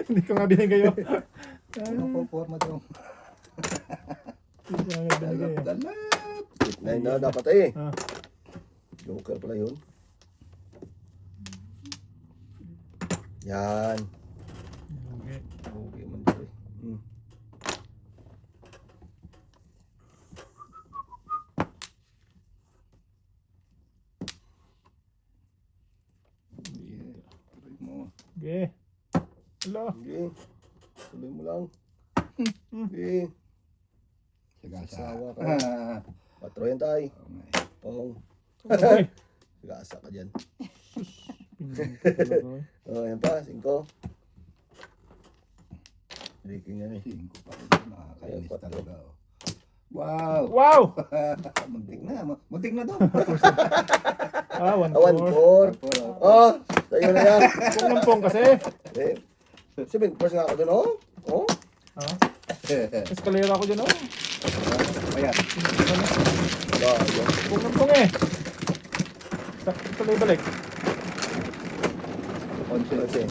S1: Hindi ko nga binigay yun.
S3: Ano po forma daw?
S1: Hindi ko nga binigay.
S3: Dalap.
S2: 9 na dapat eh.
S1: Ah.
S2: Joker pala yun. Yan.
S1: Okay.
S2: Okay man dyan.
S3: Try mo.
S1: Okay. Hello.
S2: Sige. Tuloy mo lang. Sige.
S3: Sagasa.
S2: Sawa ka. 4 yan tayo. Pong.
S1: Okay.
S2: Gasa ka dyan.
S1: Pinili ko talaga, eh.
S2: Oh, yan pa. 5. Breaking yan eh.
S3: 5 pa rin. Nakakainis talaga. Oh. Wow!
S1: Wow!
S3: Muntik na. Muntik na to.
S1: Ah, 1-4.
S2: 1-4. Oh, sa'yo na yan.
S1: Kung nampong kasi.
S2: Eh, 7 first nga ako dun, oh. Oh.
S1: Ah, eskalera ko dyan, oh.
S3: Ayan.
S2: Bayo.
S1: Kung nampong eh. Tuloy balik.
S3: Conscious.
S2: Kasi.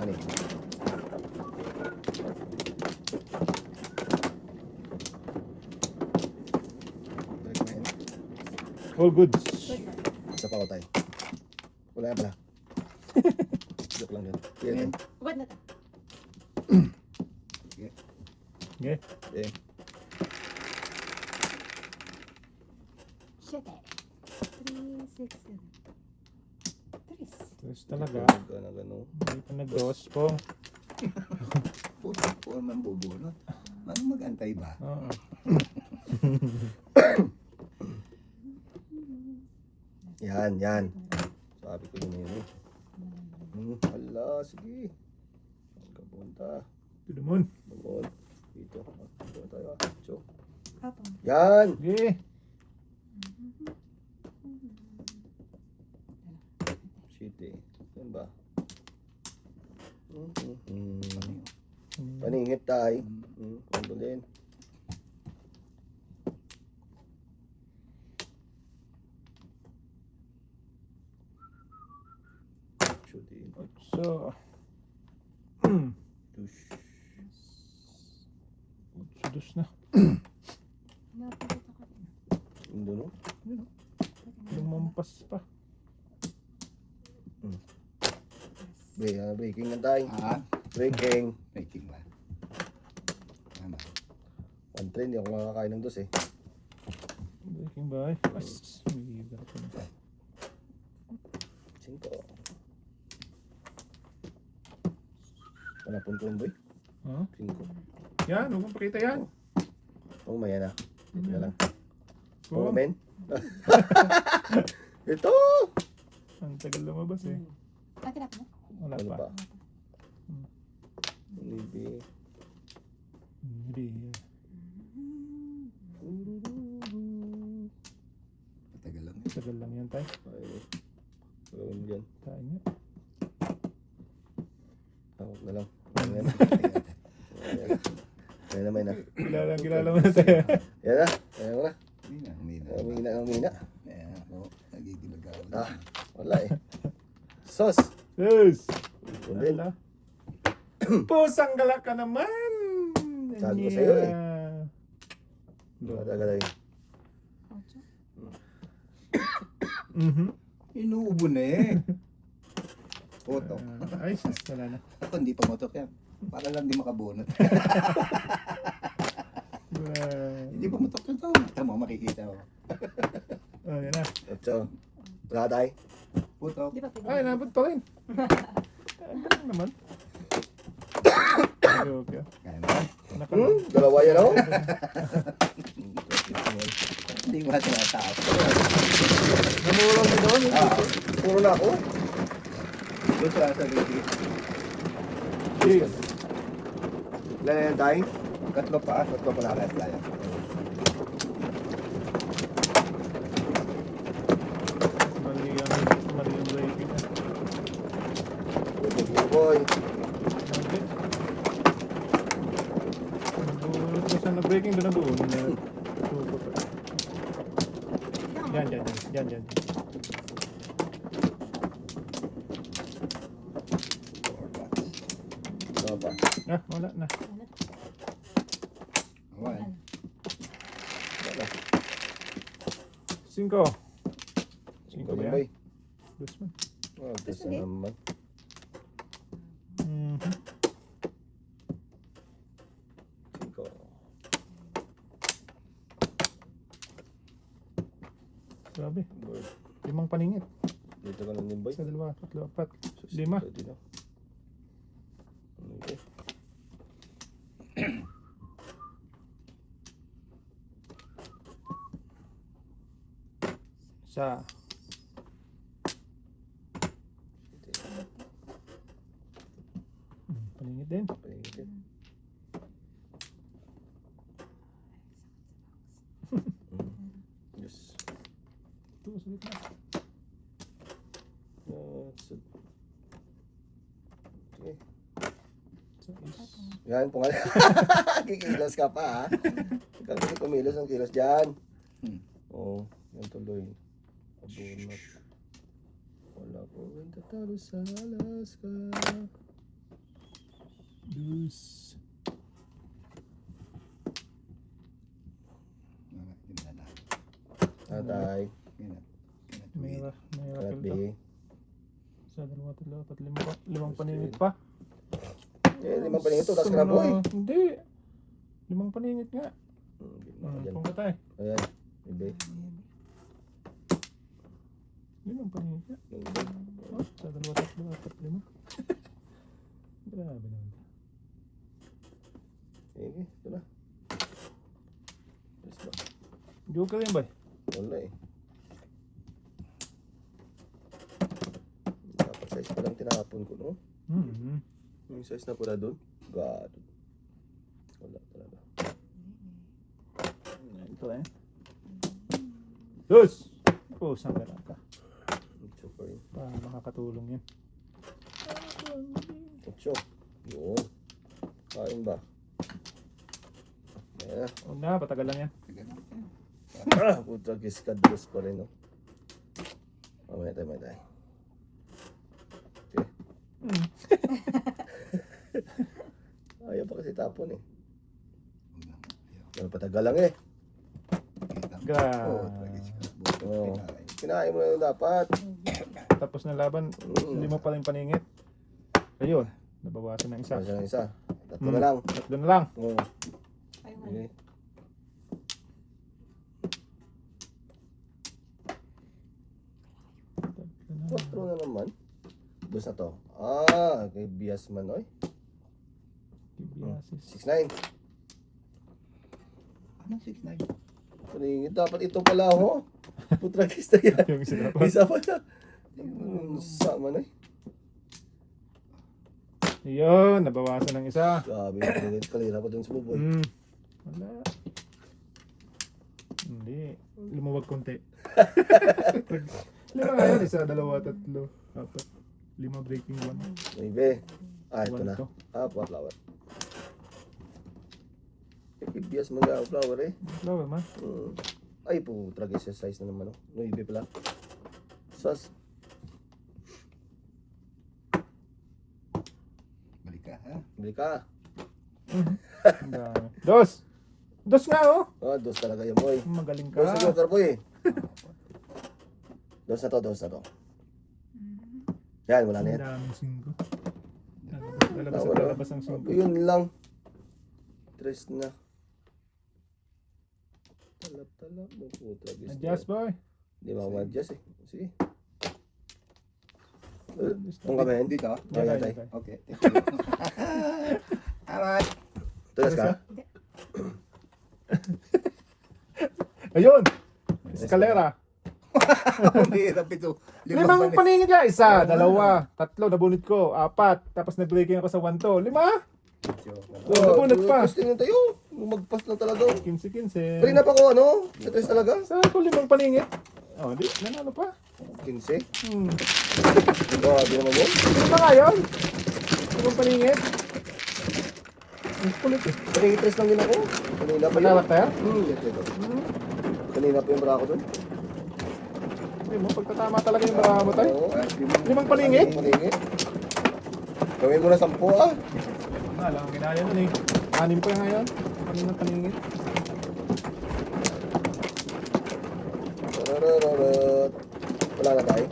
S2: Ani. Balik na yan.
S1: All goods.
S2: Isa pa ako tayo. Wala yan pala. Joke lang yun. Yan yan.
S4: Ubad na to.
S1: Okay.
S2: Eh,
S4: 7. 3, 6, 7. 3.
S1: Tres talaga.
S2: Gano.
S1: Hindi pa nag-dos po.
S3: Puro man bubunot. Ano mag-antay ba?
S1: Oo.
S2: Yan, yan. Sabi ko yun yun eh. Hala, sige. Saan ka punta?
S1: To the moon.
S2: Bangod. Dito. Dito tayo ah. So,
S4: Apo.
S2: yan!
S1: Okay.
S2: City. Yan ba? Paningit tayo. Ano din? Shooting.
S1: So,
S2: Tush.
S1: sudos na.
S4: Napakita ko din.
S2: Indo no?
S1: Lumampas pa.
S2: Breaking na tayo. Breaking.
S3: Making ba? Tama.
S2: 1-3, hindi ako makakain ng dos eh.
S1: Breaking by. As, may hirap na.
S2: 5. Wala pong tumboy.
S1: Huh?
S2: 5.
S1: Yan, huwag mong pakita yan.
S2: Oh, maya na. Dito na lang.
S1: Oh,
S2: Oh, men. Ito!
S1: ang tagal lumabas eh.
S4: Tinap mo?
S1: Wala
S2: Ano
S1: pa.
S2: pa? Maybe.
S1: Hindi.
S3: Matagal lang.
S1: Tagal lang yan tayo.
S2: Ay, gawin mo dyan.
S1: Kain niya.
S2: Tawag na lang. Ayan. Ayan naman na.
S1: Kilala mo na tayo.
S2: Yan na. Ayan mo na.
S3: Humina.
S2: Umina.
S3: Ayan ako. Nagigilag ako.
S2: Ah, wala eh. Sos!
S1: Yes!
S2: Ito din.
S1: Wala. Pusang galak ka naman!
S2: Sabi ko sa'yo eh.
S1: Lo.
S2: Matagal eh.
S4: 8.
S3: Inuubo na eh. Putok.
S1: Ay, sus, wala na.
S3: Ako hindi pa motok yan. Para lang di makabunot. Hindi pa motok yan to. Tama, makikita ko.
S1: Oh, yan na.
S2: 8. Wala tayo.
S3: Putok.
S4: Di ba pwede?
S1: Ay, nabot pa rin. Ang galing naman. Okay.
S3: Kaya mo.
S2: Dalawa yan oh.
S3: Hindi ba tinatapos?
S1: Namurang mo doon.
S2: Puro na ako.
S3: Doon sa lady.
S1: Cheers.
S2: Ilan na yan tayo?
S3: Tatlo pa na tayo.
S1: Mali yung breaking na.
S2: Thank you boy.
S1: Okay. Kung saan nag-breaking doon na doon. Yan.
S2: Ano pa?
S1: Ah, wala na.
S3: One.
S2: Wala.
S1: 5.
S2: Yung
S1: yan?
S2: boy.
S1: Dos man.
S2: Oh, dos
S4: Gusto
S2: na
S4: niya?
S2: naman.
S1: Mhm.
S2: Cinco.
S1: Grabe.
S2: Boy.
S1: 5 paningit.
S2: Dito ka lang din boy.
S1: Isa, dalawa, tatlo, apat.
S2: Sus,
S1: 5.
S2: dito, dito. Okay.
S1: Isa. Paningit din.
S2: Paingit. Yes.
S1: Ito, sulit na.
S2: So, okay.
S1: Sais.
S2: Yan, pungal. Kikilos ka pa, ha? Ikaw kasi kumilos ang kilos dyan. Oo, yan tuloy. Abunot. Wala ko ang tatalo sa Alaska.
S1: Dos.
S2: Tatay.
S1: Mayroon
S2: Karat
S1: to.
S2: B.
S1: Isa, dalawa, tatlo, apat, 5 paningit pa.
S2: Eh, 5 pa rin ito. Tapos ka na, boy.
S1: Hindi. 5 paningit nga.
S2: Dyan.
S1: Kung patay.
S2: Ayan. Ibe.
S1: 5 paningit nga. Oh, isa, dalawa, tatlo, apat, 5. Grabe naman.
S2: Okay, ito na. Yes ba?
S1: Joker yun ba?
S2: Wala eh. Dapat size pa lang tinapon ko, no? Yung size na pula doon. God. Wala talaga.
S1: Ito eh. Dos! Oh, saan ka ka?
S2: Super yun.
S1: Para makakatulong yan.
S2: 8. Yun. Kain ba? Ayan.
S1: Huwag na, patagal lang yan.
S2: Puta, kiskados pa rin, no? Mamaya tayo, mamaya tayo. Okay. Ayaw pa kasi tapon eh. Pero patagal lang eh. Oo. Kinain mo na yung dapat.
S1: Tapos na laban, hindi mo pa rin paningit. Ayun, nabawasan ng isa.
S2: Isa ng isa. Tatlo na lang.
S1: Tatlo na lang.
S2: Oo.
S4: Ay,
S2: Okay.
S1: Tatlo na lang.
S2: 4 na naman. Dos na to. Kay Biasman, oy.
S1: Kibiasis.
S2: 6-9.
S3: Anong 6'9"?
S2: Paningit. Dapat ito pala, ho. Putragis na yan.
S1: Yung isa dapat.
S2: Isa pa na. Sama na eh.
S1: Yun, nabawasan ng isa.
S2: Grabe. Kalira pa dun sa buboy.
S1: Wala. Hindi. Lumuwag konti. 5 nga yun. Isa, dalawa, tatlo, apat. 5 breaking 1.
S2: Maybe. Ito na.
S1: 1 to.
S2: Flower. Ibias mga flower eh.
S1: Flower man.
S2: Ay po, tragis sa size na naman. Oh. Maybe pala. Sas.
S3: Balik ka, ha?
S2: Bili ka.
S1: Ang dami. Dos! Dos nga oh!
S2: Dos talaga yan, boy.
S1: Magaling ka.
S2: Dos sa joker, boy. Dos na to. Yan, wala na
S1: Ang
S2: yan.
S1: daming 5.
S2: Wala.
S1: Lalabas ang 5.
S2: Yun lang. Tres na. Talap mo po, tragis.
S1: Adjust boy.
S2: Hindi ma-adjust eh. Sige. Kung kami, hindi.
S3: Dito?
S2: Ayan,
S1: Okay,
S2: tay.
S1: okay.
S3: Okay, thank you. Alright.
S2: Tulas ka?
S1: Ayun! Escalera.
S3: Mahirap ito.
S1: 5 paningit ka. Isa, dalawa, tatlo, nabunit ko. 4. Tapos nag-breaking ako sa 1 to. 5. Nabunot pa.
S2: Gusto nyo tayo. Magpas na talaga.
S1: 15.
S2: Kanina pa ko ano? Sa tres talaga?
S1: Sa ko 5 paningit. Oh, di. Nanalo pa.
S2: 15.
S1: Hmm.
S2: Grabe naman yun.
S1: 5 nga yun. 5 paningit. Ang kulit eh.
S2: Kanina tres lang din ako. Kanina pa yun.
S1: Pagkawat tayo?
S2: Ito. Kanina pa yung brako dun.
S1: Hindi mo, pagtatama talaga yung baka mo tayo.
S2: Oo.
S1: 5 paningit?
S2: Paningit. Gawin mo na 10 ah.
S1: Wala akong ginaya nun eh. 6 pa ngayon. Kaninang paningit.
S2: Tararararot. Wala na tayo.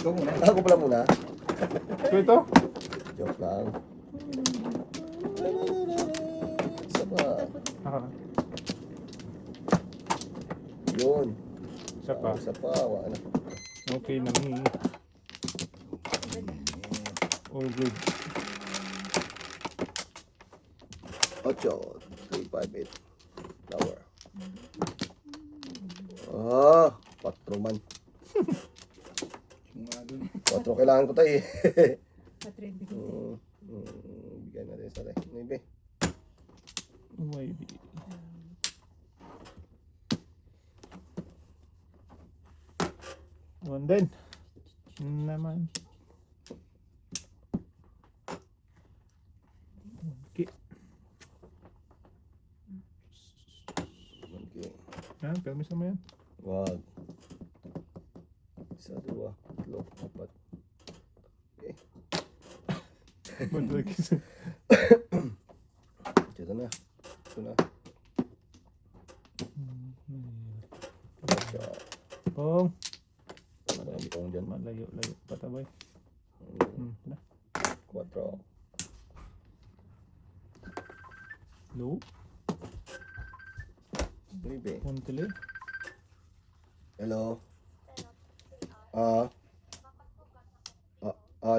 S3: Ikaw muna.
S2: Ako pala muna.
S1: So ito?
S2: Joke lang. Isa pa.
S1: Ah,
S2: Yun.
S1: isa pa.
S2: Isa pa. Wala na.
S1: Okay na mi. All good.
S2: 8, 3, 5, 8. Flower. Ah, 4 man.
S3: Mga dun.
S2: 4 kailangan ko tayo eh.
S4: Patrend bigyan.
S2: Bigyan natin sa tayo. 9.
S1: YB. One din. Naman. Okay.
S2: Okay.
S1: Yan, permiso mo yan.
S2: Wag. Isa, 2, 3, 4. Okay.
S1: Maglagis.
S2: Ito na. Ito na.
S1: Pong.
S2: Marami kong dyan.
S1: Malayo, layo. Pataboy. Na.
S2: 4.
S1: Low.
S2: 9.
S1: Puntili.
S2: Hello.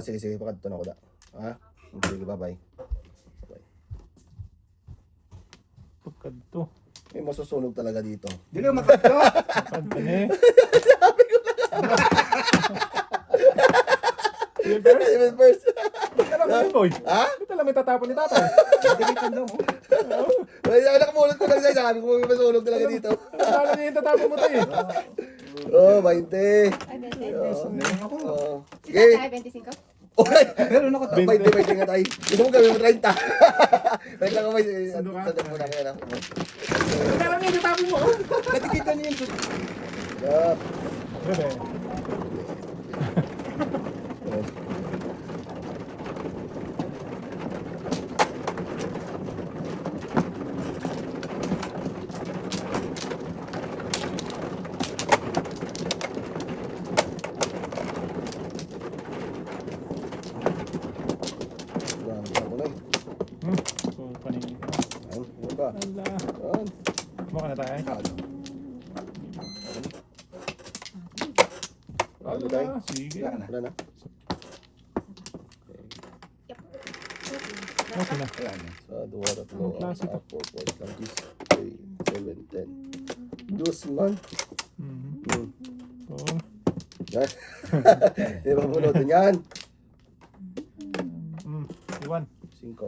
S2: Sige, pakadto na ko da. Sige, bye-bye.
S1: Pagkadto.
S2: May masusunog talaga dito.
S3: Dili mo matatlo.
S1: Pagkadto ni. Silver?
S2: Even first.
S1: Alam mo yun, boy.
S2: Ha?
S1: Ito lang may tatapon ni tatay.
S3: Dilitan daw mo.
S2: Wala, nakamulot ko lang sa sabi ko may masunog talaga dito.
S1: Alam niya yung tatapon mo tayo.
S2: Oh, 20.
S4: Ay, 20.
S3: Meron ako.
S2: Oh.
S4: Si
S2: Sige.
S4: tatay, 25 ko?
S2: Okay.
S3: Meron ako.
S2: 20 nga tayo. Gusto mo gawin mo 30. Wait lang ako may...
S1: Sando ka?
S2: Sando mo na kaya na.
S1: Alam niya yung tatapon mo.
S3: Natikita niyo yun.
S2: Yup.
S1: Bebe.
S2: Ako na eh.
S1: So, paningin ka.
S2: Ano ka?
S1: Ala.
S2: Yan.
S1: Mukha na tayo.
S2: Ano tayo?
S1: Ala, sige.
S3: Wala na.
S2: Wala na.
S1: Okay na.
S3: Wala na.
S2: Sa 2, 3,
S1: Ang klase
S2: 4,
S1: to.
S2: 5, 6, 7, 10. Dusman.
S1: Mhm. Pong.
S2: Yan. Di ba punutin yan?
S1: Iwan.
S2: 5.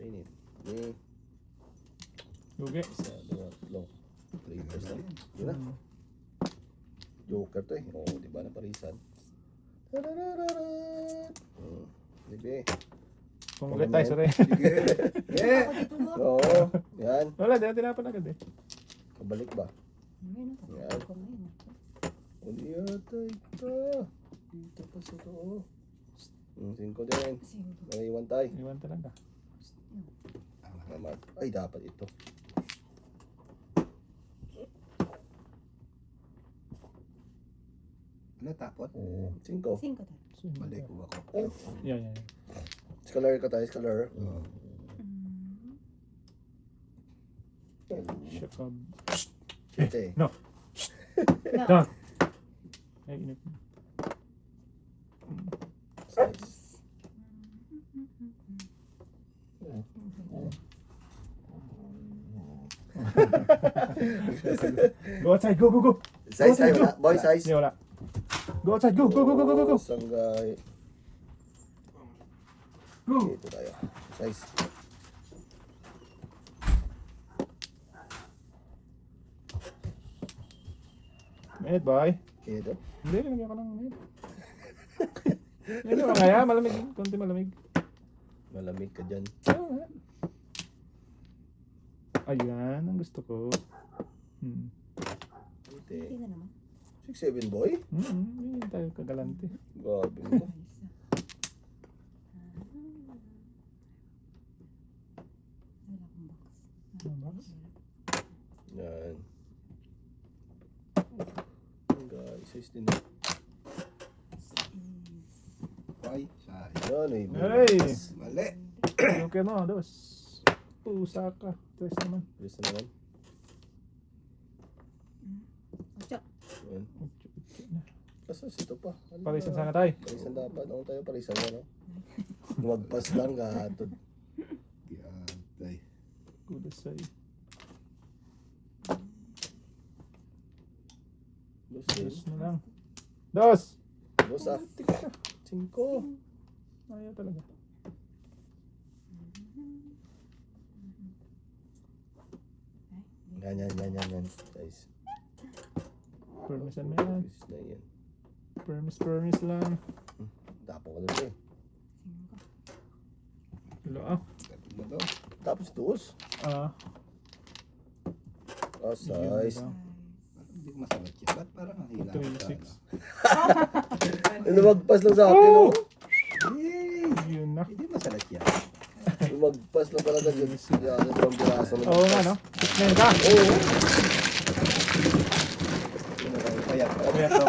S2: Mainit.
S1: Lugi.
S2: Isa, 2, 3. 3 first na. Yun na. Joker to eh. Oo, di ba naparisan? Libe.
S1: Pong ulit tayo, sorry.
S3: Sige. Eh.
S2: Oo. Yan.
S1: Wala, di na tinapan agad eh.
S2: Kabalik ba? Yan. Uli yata ito. Dito pa sa to. 5 din. Naiwan tayo.
S1: Iwan talaga.
S2: Naman. Ay, dapat ito.
S3: Ano tapot?
S2: 5.
S4: 5 tayo.
S3: Mali ko ako.
S1: Yan, yan.
S2: Scholar ka tayo, scholar.
S1: Shakab.
S2: Siyete.
S1: No.
S4: No.
S1: Down. Ay, inip.
S2: Size.
S1: Go outside, go, go, go.
S2: Size tayo, wala. Boy, size.
S1: Hindi, wala. Go outside, go, go, go, go, go, go, go.
S2: Sanggay.
S1: Go.
S2: Dito tayo. Size.
S1: Minute, boy.
S2: Dito.
S1: Hindi, nilagyan ko lang minute. Hindi, kaya, malamig. Konti malamig.
S2: Malamig ka dyan.
S1: Ah, ayan, ang gusto ko.
S2: Dito.
S4: Hindi na naman.
S2: 6-7 boy.
S1: Hindi tayo kagalante.
S2: Grabe mo.
S4: Wala akong baka.
S2: Yan. Guys, 16.
S3: Ay, sayang.
S2: Yan eh.
S1: Hey!
S3: Mali.
S1: Okay mo, dos. Pusa ka. Tres naman.
S2: Bilis na naman.
S4: Ocho.
S2: Yan. Kasas ito pa. Ano
S1: Parisan
S2: ba?
S1: sana tayo.
S2: Parisan dapat. Ako tayo parisan yan. No? Lumagpas lang kahatod.
S3: Yan, tay.
S1: Good sa'yo.
S2: Dos
S1: Dos
S2: din.
S1: na lang. Dos!
S2: Dos ah.
S1: Tik ka.
S2: 5.
S1: Ayaw talaga.
S2: Yan. Guys.
S1: Permisan mo yan.
S2: Bilis na yan.
S1: Permis lang.
S2: Tapo ka doon eh.
S1: Hello ah.
S3: Tatlo na to.
S2: Tapos dos. Oh, size.
S3: Parang hindi ko masagot yan. Ba't parang ang hila?
S1: 3-6.
S2: Lumagpas lang sa akin. Oh!
S3: Eh,
S1: Yun na.
S3: hindi masagot yan.
S2: Lumagpas lang talaga dyan. Yan, dalawang piraso na.
S1: Oo nga no. Tignan ka.
S2: Oo.
S3: Kaya,
S1: Kaya to.